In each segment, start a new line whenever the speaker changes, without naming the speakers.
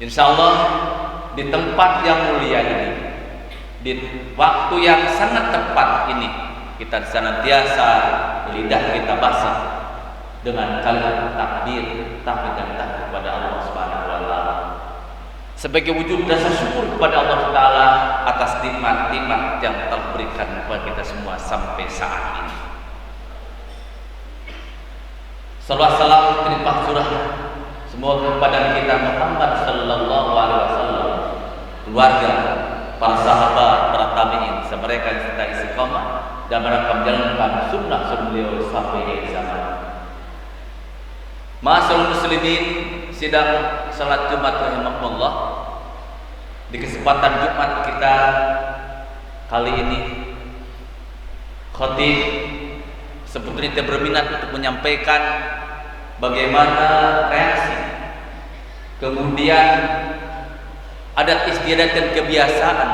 Insya Allah di tempat yang mulia ini, di waktu yang sangat tepat ini, kita senantiasa lidah kita basah dengan kalimat takbir, tahmid dan tahmid kepada Allah Subhanahu wa taala sebagai wujud rasa syukur kepada Allah Taala atas nikmat-nikmat yang telah berikan kepada kita semua sampai saat ini. Salawat salam terlimpah curah semoga kepada kita Muhammad sallallahu alaihi wasallam, keluarga, para sahabat, para tabi'in, mereka yang serta istiqamah dan mereka menjalankan sunnah beliau sampai akhir zaman. Ma'asyiral muslimin, sidang salat Jumat rahimakumullah. Di kesempatan Jumat kita kali ini, khatib sebetulnya berminat untuk menyampaikan bagaimana reaksi, kemudian adat istiadat dan kebiasaan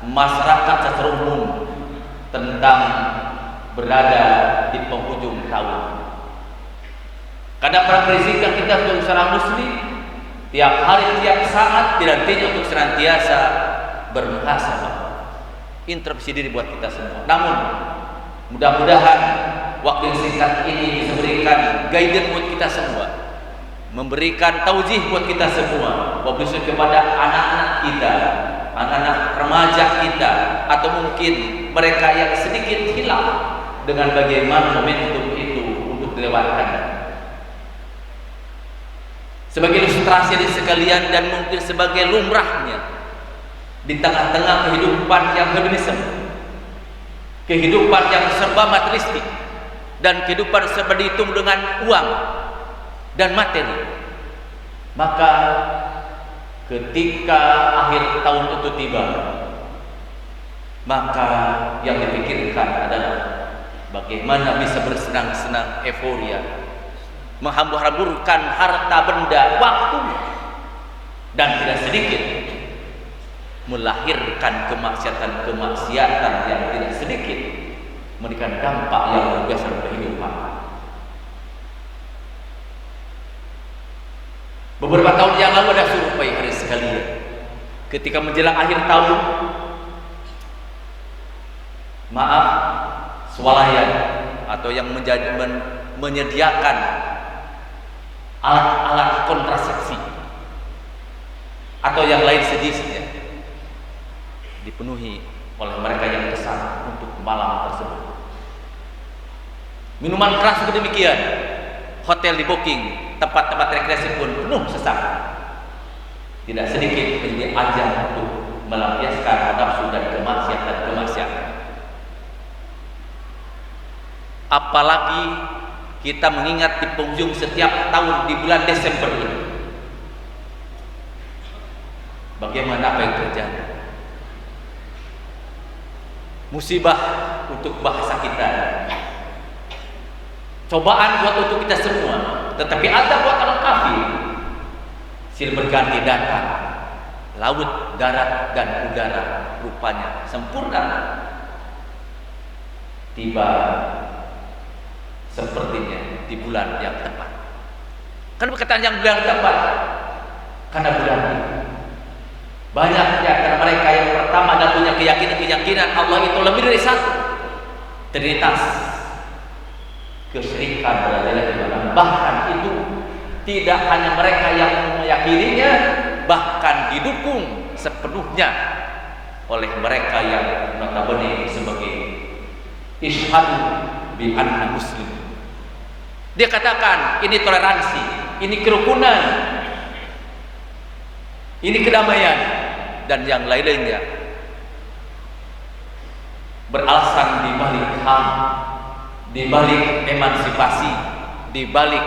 masyarakat secara umum tentang berada di penghujung tahun. Karena para prinsipnya kita untuk seorang muslim tiap hari, tiap saat dilatih untuk senantiasa bermuhasabah, introspeksi diri buat kita semua. Namun mudah-mudahan waktu yang singkat ini bisa memberikan guidance buat kita semua, memberikan taujih buat kita semua, khususnya kepada anak-anak kita, anak-anak remaja kita, atau mungkin mereka yang sedikit hilang dengan bagaimana momentum itu untuk dilewatkan. Sebagai ilustrasi di sekalian dan mungkin sebagai lumrahnya di tengah-tengah kehidupan yang hedonisme, kehidupan yang serba materialistik, dan kehidupan serba dihitung dengan uang dan materi, maka ketika akhir tahun itu tiba, maka yang dipikirkan adalah bagaimana bisa bersenang-senang, euforia, menghambur-hamburkan harta benda, waktu, dan tidak sedikit melahirkan kemaksiatan yang tidak sedikit memberikan dampak yang luar biasa pada kehidupan. Beberapa tahun yang lalu ada survei hari sekalian, ketika menjelang akhir tahun, maaf, swalayan atau yang menyediakan alat-alat kontrasepsi atau yang lain sejenisnya dipenuhi oleh mereka yang pesan untuk malam tersebut. Minuman keras seperti demikian, hotel di booking, tempat-tempat rekreasi pun penuh sesak. Tidak sedikit menjadi ajang untuk melampiaskan nafsu dan kemaksiatan. Apalagi kita mengingat di penghujung setiap tahun di bulan Desember ini, bagaimana apa yang terjadi? Musibah untuk bahasa kita, cobaan buat untuk kita semua, tetapi ada buat orang kafir. Silih berganti datang, laut, darat, dan udara rupanya sempurna. Tiba sepertinya di bulan yang tepat. Karena perkataan yang bulan tepat, karena bulan ini banyak di antara mereka yang pertama dan punya keyakinan Allah itu lebih dari satu, Trinitas, kesyirikan berada di mana. Bahkan itu tidak hanya mereka yang meyakininya, bahkan didukung sepenuhnya oleh mereka yang notabene sebagai isyhadu bi anna muslim. Dia katakan ini toleransi, ini kerukunan, ini kedamaian, dan yang lain-lainnya. Beralasan di balik HAM, di balik emansipasi, di balik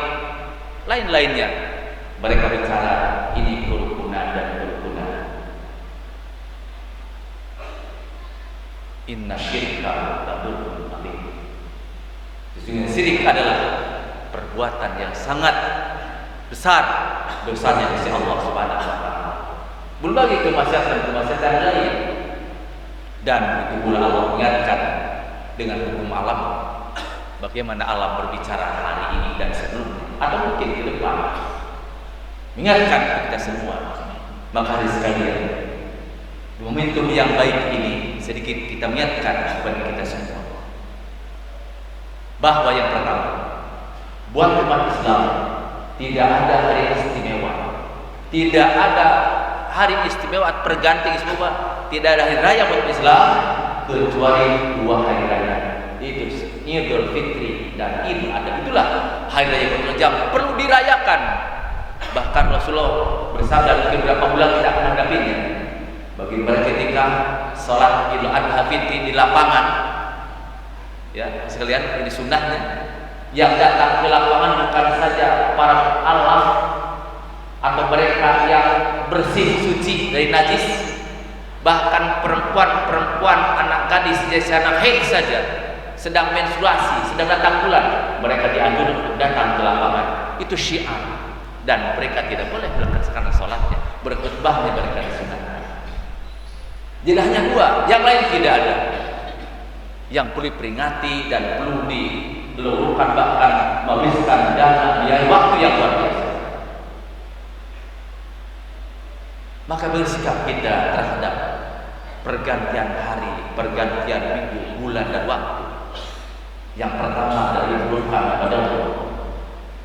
lain-lainnya, mereka bicara ini kerukunan dan kerukunan. Inna syirka la dzulmun adzim. Sesungguhnya syirik adalah perbuatan yang sangat besar dosanya di sisi Allah Subhanahu wa taala. Belum lagi kemaksiatan lain. Dan itu pula Allah ingatkan dengan hukum alam, bagaimana alam berbicara hari ini dan sebelumnya atau mungkin ke depan, mengingatkan kita semua Maka hari sekalian, momentum yang baik ini sedikit kita niatkan bagi kita semua, bahwa yang pertama, buat umat Islam tidak ada hari istimewa, tidak ada hari istimewa pergantian istimewa, tidak ada hari raya buat Islam kecuali dua hari raya, itu Idul Fitri dan Idul Adha. Itulah hari raya yang perlu dirayakan. Bahkan Rasulullah bersabda mungkin beberapa bulan tidak akan menghadapinya. Bagaimana ketika sholat Idul Adha Fitri di lapangan, ya sekalian, ini sunnahnya. Yang datang ke lapangan bukan saja para alam atau mereka yang bersih suci dari najis, bahkan perempuan-perempuan, anak gadis, anak haid saja sedang menstruasi, sedang datang bulan, mereka dianjurkan untuk datang ke lapangan. Itu syiar, dan mereka tidak boleh melaksanakan sholatnya, berkhutbahnya mereka disunahkan. Jadi hanya dua, yang lain tidak ada. Yang perlu diperingati dan perlu digelurkan, bahkan menghabiskan dana biaya waktu yang luar biasa. Maka bersikap kita terhadap pergantian hari, pergantian minggu, bulan dan waktu. Yang pertama dari Tuhan pada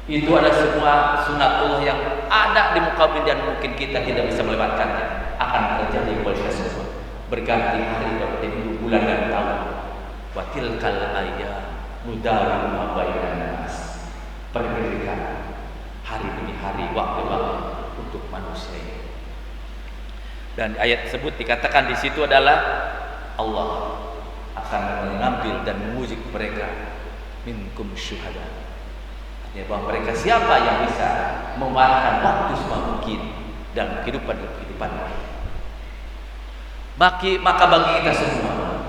itu ada semua sunatullah yang ada di muka bumi dan mungkin kita tidak bisa melewatkannya. Akan terjadi pada kita semua. Berganti hari, berganti minggu, bulan dan tahun. Wa tilkal ayyam nudawiluha bainan nas. Pergerakan hari demi hari, waktu-waktu untuk manusia. Dan ayat tersebut dikatakan di situ adalah Allah akan mengambil dan menguji mereka minkum syuhada. Artinya bahwa mereka siapa yang bisa memanfaatkan waktu semamkin dan kehidupan maka bagi kita semua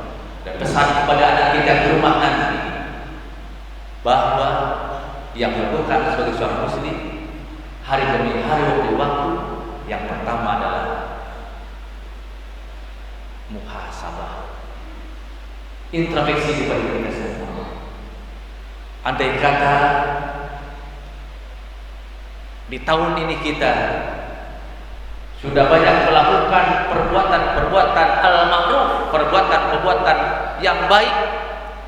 dan pesan kepada anak kita di rumah nanti, bahwa yang dilakukan sebagai seorang muslim hari demi hari waktu, yang pertama adalah muhasabah, introspeksi kepada kita semua. Andai kata di tahun ini kita sudah banyak melakukan perbuatan-perbuatan al-ma'ruf, perbuatan-perbuatan yang baik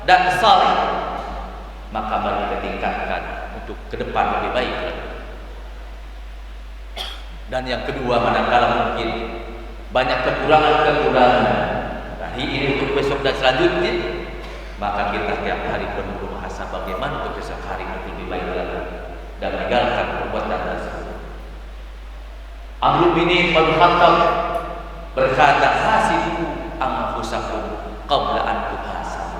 dan saleh, maka mari kita tingkatkan untuk ke depan lebih baik. Dan yang kedua, manakala mungkin banyak kekurangan-kekurangan hari ini untuk besok dan selanjutnya, maka kita tiap hari perlu muhasabah bagaimana untuk besok hari lebih baik lagi dan meninggalkan perbuatan tersebut. Amr bin Khattab berkata, hasibu anfusakum qabla an tuhasabu.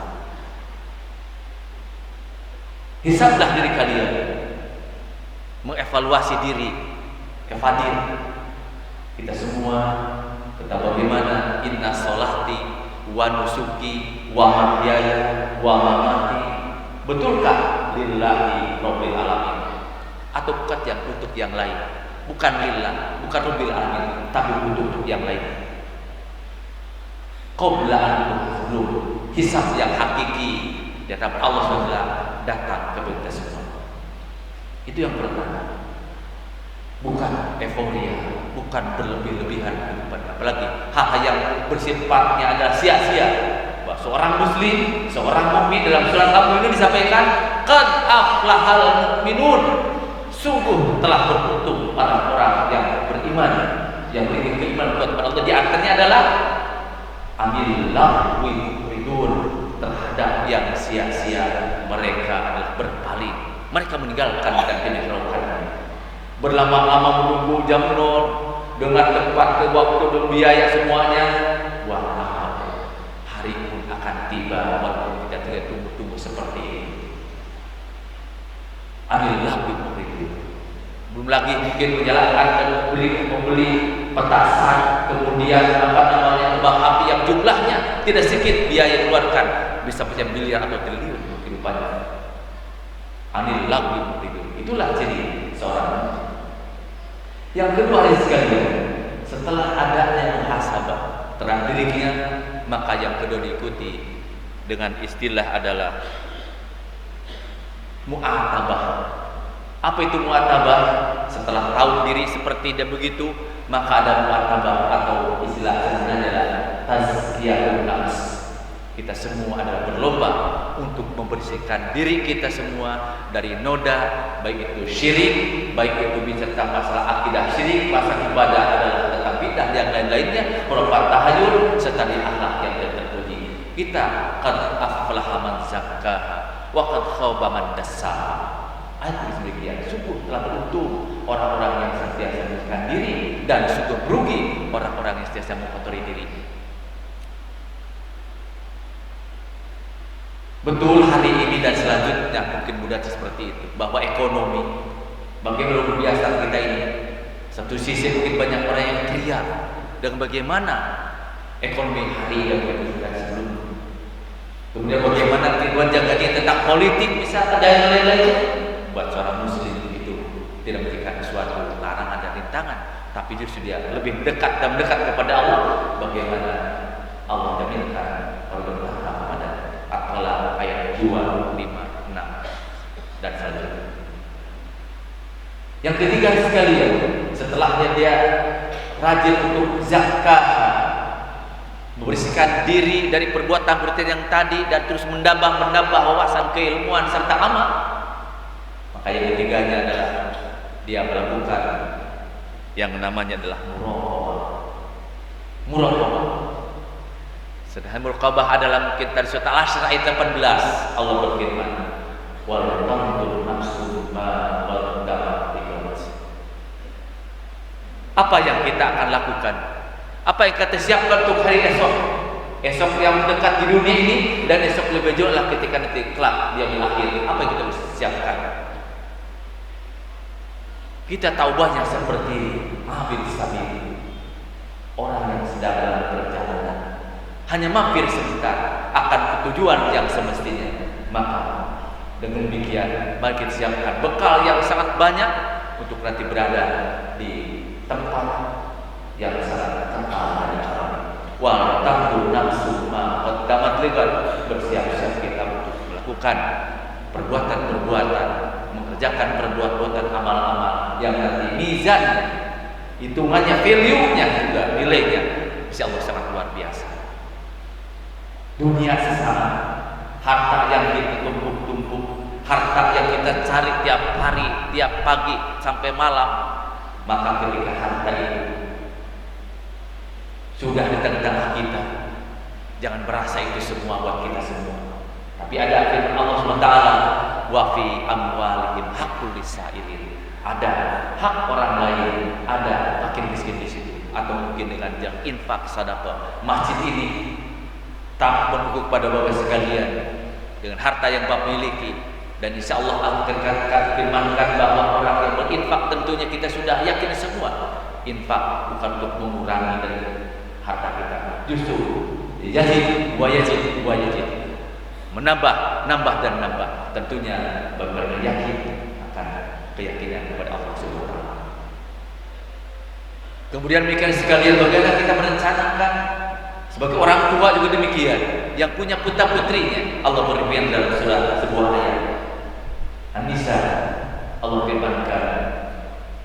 Hisablah diri kalian, mengevaluasi diri, evadir. Kita semua tentang bagaimana inna sholati wa nusuki wa mahyaya wa mamati, betulkah lillahi rabbil alamin, atau bukan yang untuk yang lain, bukan lillah, bukan rabbil alamin, tapi untuk yang lain. Qabla an tuhasabun, hisab yang hakiki di hadapan Allah SWT datang kepada kita semua. Itu yang pertama. Bukan euforia, bukan berlebih-lebihan kehidupan, apalagi hal-hal yang bersifatnya adalah sia-sia. Bahwa seorang muslim, seorang mukmin dalam surat Al-Mulk ini disampaikan, qad aflahal mu'minun, sungguh telah beruntung orang-orang yang beriman, yang memiliki keimanan kepada Allah. Di antaranya adalah amillah wiridun, terhadap yang sia-sia mereka adalah berpaling, mereka meninggalkan dan meninggalkan. Berlama-lama menunggu jam 0 dengan tepat ke waktu dan biaya semuanya. Wah, hari pun akan tiba walaupun kita tidak tunggu-tunggu seperti ini. Amillah wiridun. Belum lagi mungkin menyalakan dan membeli petasan, kemudian kembang api yang jumlahnya tidak sedikit biaya keluarkan, bisa mencapai miliar atau triliun kehidupannya. Amillah wiridun. Itulah ciri seorang. Yang kedua sekalian, setelah adanya muhasabah terhadap dirinya, maka yang kedua diikuti dengan istilah adalah mu'atabah, Apa itu muatabah? Setelah tahu diri seperti dan begitu, maka ada muatabah atau istilahnya adalah tazkiyatun nafs. Kita semua adalah berlomba untuk membersihkan diri kita semua dari noda, baik itu syirik, baik itu bicara tentang masalah akidah syirik, masalah ibadah adalah tentang bidah yang lain-lainnya, merupakan tahayul serta di akhlak yang terpuji. Kita qad aflaha man zakkaha wa qad khaba man dassaha. Ayat demikian, sungguh telah beruntung orang-orang yang senantiasa membersihkan diri, dan sungguh merugi orang-orang yang senantiasa mengotori diri. Betul, hari ini dan selanjutnya mungkin mudah seperti itu, bahwa ekonomi bagaimana luar biasa kita ini. Satu sisi mungkin banyak orang yang teriak dengan bagaimana ekonomi hari dan kemudian sebelumnya. Kemudian bagaimana tujuan jaganya tentang politik misalkan dan lain-lain. Buat seorang muslim itu tidak memberikan suatu larangan dan rintangan, tapi justru dia lebih dekat dan mendekat kepada Allah. Bagaimana Allah jaminkan kalau berkata pada At-Talaq ayat 2, 5, 6 dan selanjutnya. Yang ketiga sekalian, setelahnya dia rajin untuk zakat, membersihkan diri dari perbuatan yang tadi dan terus menambah wawasan keilmuan serta amal. Maka yang ketiganya adalah dia melakukan yang namanya adalah muraqabah. Sedangkan muraqabah adalah mungkin dari surat Al-Asr ayat 18 Allah berfirman, wal tanzur nafsun ma qaddamat lighad. Apa yang kita akan lakukan? Apa yang kita siapkan untuk hari esok? Esok yang mendekat di dunia ini dan esok lebih jauh lah ketika nanti kelak dia mengakhiri. Apa yang kita bisa siapkan? Kita tahu banyak seperti Abid Sabil, orang yang sedang dalam perjalanan, hanya mampir sebentar akan tujuan yang semestinya. Maka dengan demikian mari kita siapkan bekal yang sangat banyak untuk nanti berada di tempat yang sangat terkenal dan aman. Wal tanzur nafsu ma qaddamat lighad. Bersiap-siap kita untuk melakukan perbuatan-perbuatan, mengerjakan perbuatan amal-amal yang nanti mizan, hitungannya, value-nya juga, nilainya insya Allah sangat luar biasa. Dunia sesama, harta yang kita tumpuk-tumpuk, harta yang kita cari tiap hari, tiap pagi sampai malam, maka ketika harta itu sudah di tengah-tengah kita, jangan berasa itu semua buat kita semua. Tapi ada firman Allah SWT, wa fi amwalihim haqqul lisailin. Ada hak orang lain, ada makin miskin di situ. Atau mungkin dengan yang infak sedekah. Masjid ini tak menunggu pada bapak sekalian dengan harta yang bapak miliki, dan insya Allah akan firmankan bahwa orang yang berinfak tentunya kita sudah yakin semua infak bukan untuk mengurangi dari harta kita, justru yazid wa yazid wa yazid, menambah dan nambah. Tentunya bagaimana yakin akan keyakinan kepada Allah Subhanahu wa taala. Kemudian mereka sekalian, bagaimana kita merencanakan sebagai orang tua juga demikian, yang punya putra-putrinya. Allah berfirman dalam surah sebuah ayat An-Nisa, Allah firmankan,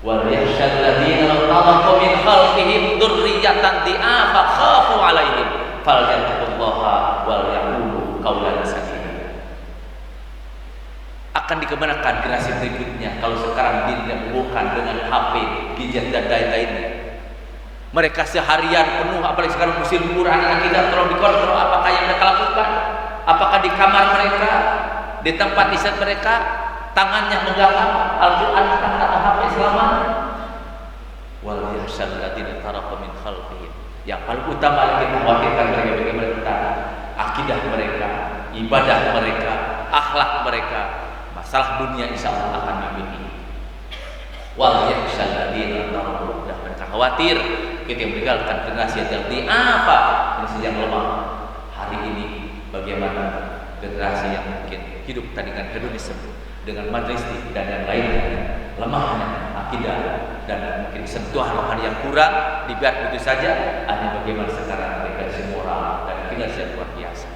wal yakhshal ladzina law taraku min khalfihim dzurriyyatan di'afa khafu 'alaihim falyattaqullaha wal yaqulu qawlan sadida. Akan dikemanakan generasi berikutnya kalau sekarang dirinya bukan dengan HP, gadget dan lain-lainnya. Mereka seharian penuh, apalagi sekarang musim liburan, anak kita tolong dikontrol apakah yang mereka lakukan, apakah di kamar mereka, di tempat istirahat mereka, tangannya megang Al-Quran atau HP selamanya. Wal yahsal ladzina taraku min khalfihim. Yang paling utama yang kita khawatirkan mereka, bagaimana kita akidah mereka, ibadah mereka, akhlak mereka, masalah dunia insya Allah akan dibimbing. Wal yahsal ladzina taraku, dan mereka khawatir kita meninggalkan generasi yang apa, generasi yang lemah. Hari ini bagaimana generasi yang mungkin hidup dengan hedonisme, dengan materialistik dan yang lainnya, lemahnya akidah dan mungkin sentuhan rohani yang kurang, dibiarkan begitu saja. Hanya bagaimana sekarang generasi moral dan generasi yang luar biasa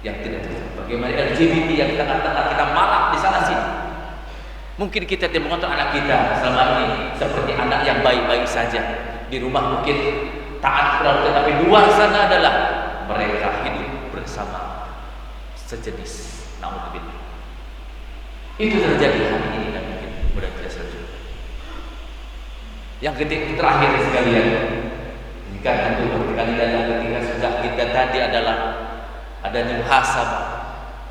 yang tidak terjadi. Bagaimana LGBT yang tengah-tengah kita marak di sana sini. Mungkin kita tidak mengontrol anak kita selama ini seperti anak yang baik-baik saja. Di rumah mungkin taat kepada, tetapi luar sana adalah mereka hidup bersama sejenis. Naudzubillah. Itu terjadi hari ini dan mungkin mudah tidak selanjutnya. Yang terakhir sekalian, jika tentu berkali dan yang ketiga sudah kita tadi adalah adanya muhasabah,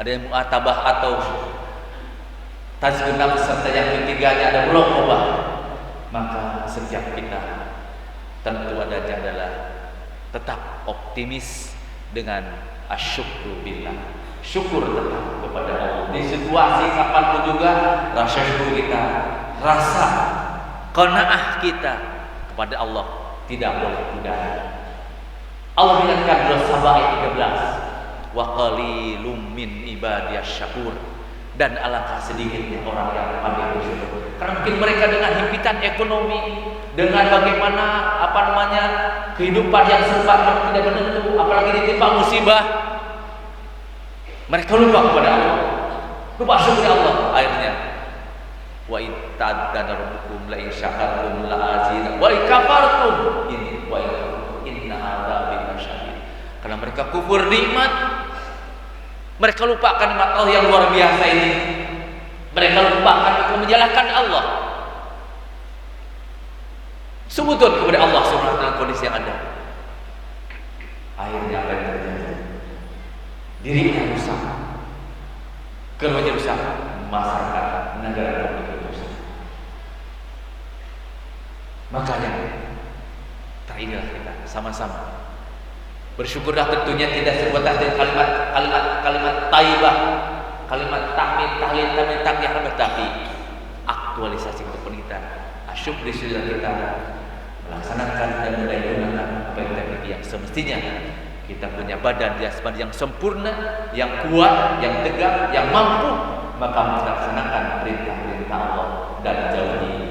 adanya muatabah atau tazkiyah nafs, serta yang ketiganya ada muraqabah. Maka setiap kita tentu adanya adalah tetap optimis dengan asyukru billah, syukur tetap kepada Allah di situasi kapanpun juga. Rasa syukur kita, rasa qanaah kita kepada Allah tidak boleh pudar. Allah ingatkan dalam Sabah ayat 13, wa qalilum min ibadiyas syakur, dan alangkah sedikitnya orang yang pandai bersyukur. Karena mungkin mereka dengan himpitan ekonomi, dengan bagaimana kehidupan yang serba tidak menentu, apalagi ditimpa musibah, mereka lupa kepada Allah, lupa syukur Allah. Akhirnya wa itta'adzana rabbukum la in syakartum la azidannakum wa in kafartum inna adzabi lasyadid. Karena mereka kufur nikmat, mereka lupakan nikmat Allah yang luar biasa ini. Mereka lupakan untuk menjalankan Allah, sujud kepada Allah Subhanahu wa taala kondisi yang ada. Akhirnya apa yang terjadi? Dirinya rusak, keluarga rusak, masyarakat negara rusak. Makanya terilah kita sama-sama bersyukurlah, tentunya tidak sebatas dengan kalimat thayyibah, kalimat tahmid, tahlil, takbir, tapi aktualisasi kehidupan kita, asyukur kita melaksanakan dan menjalankan apa yang semestinya. Kita punya badan jasmani yang sempurna, yang kuat, yang tegak, yang mampu, maka melaksanakan perintah-perintah Allah dan jauhi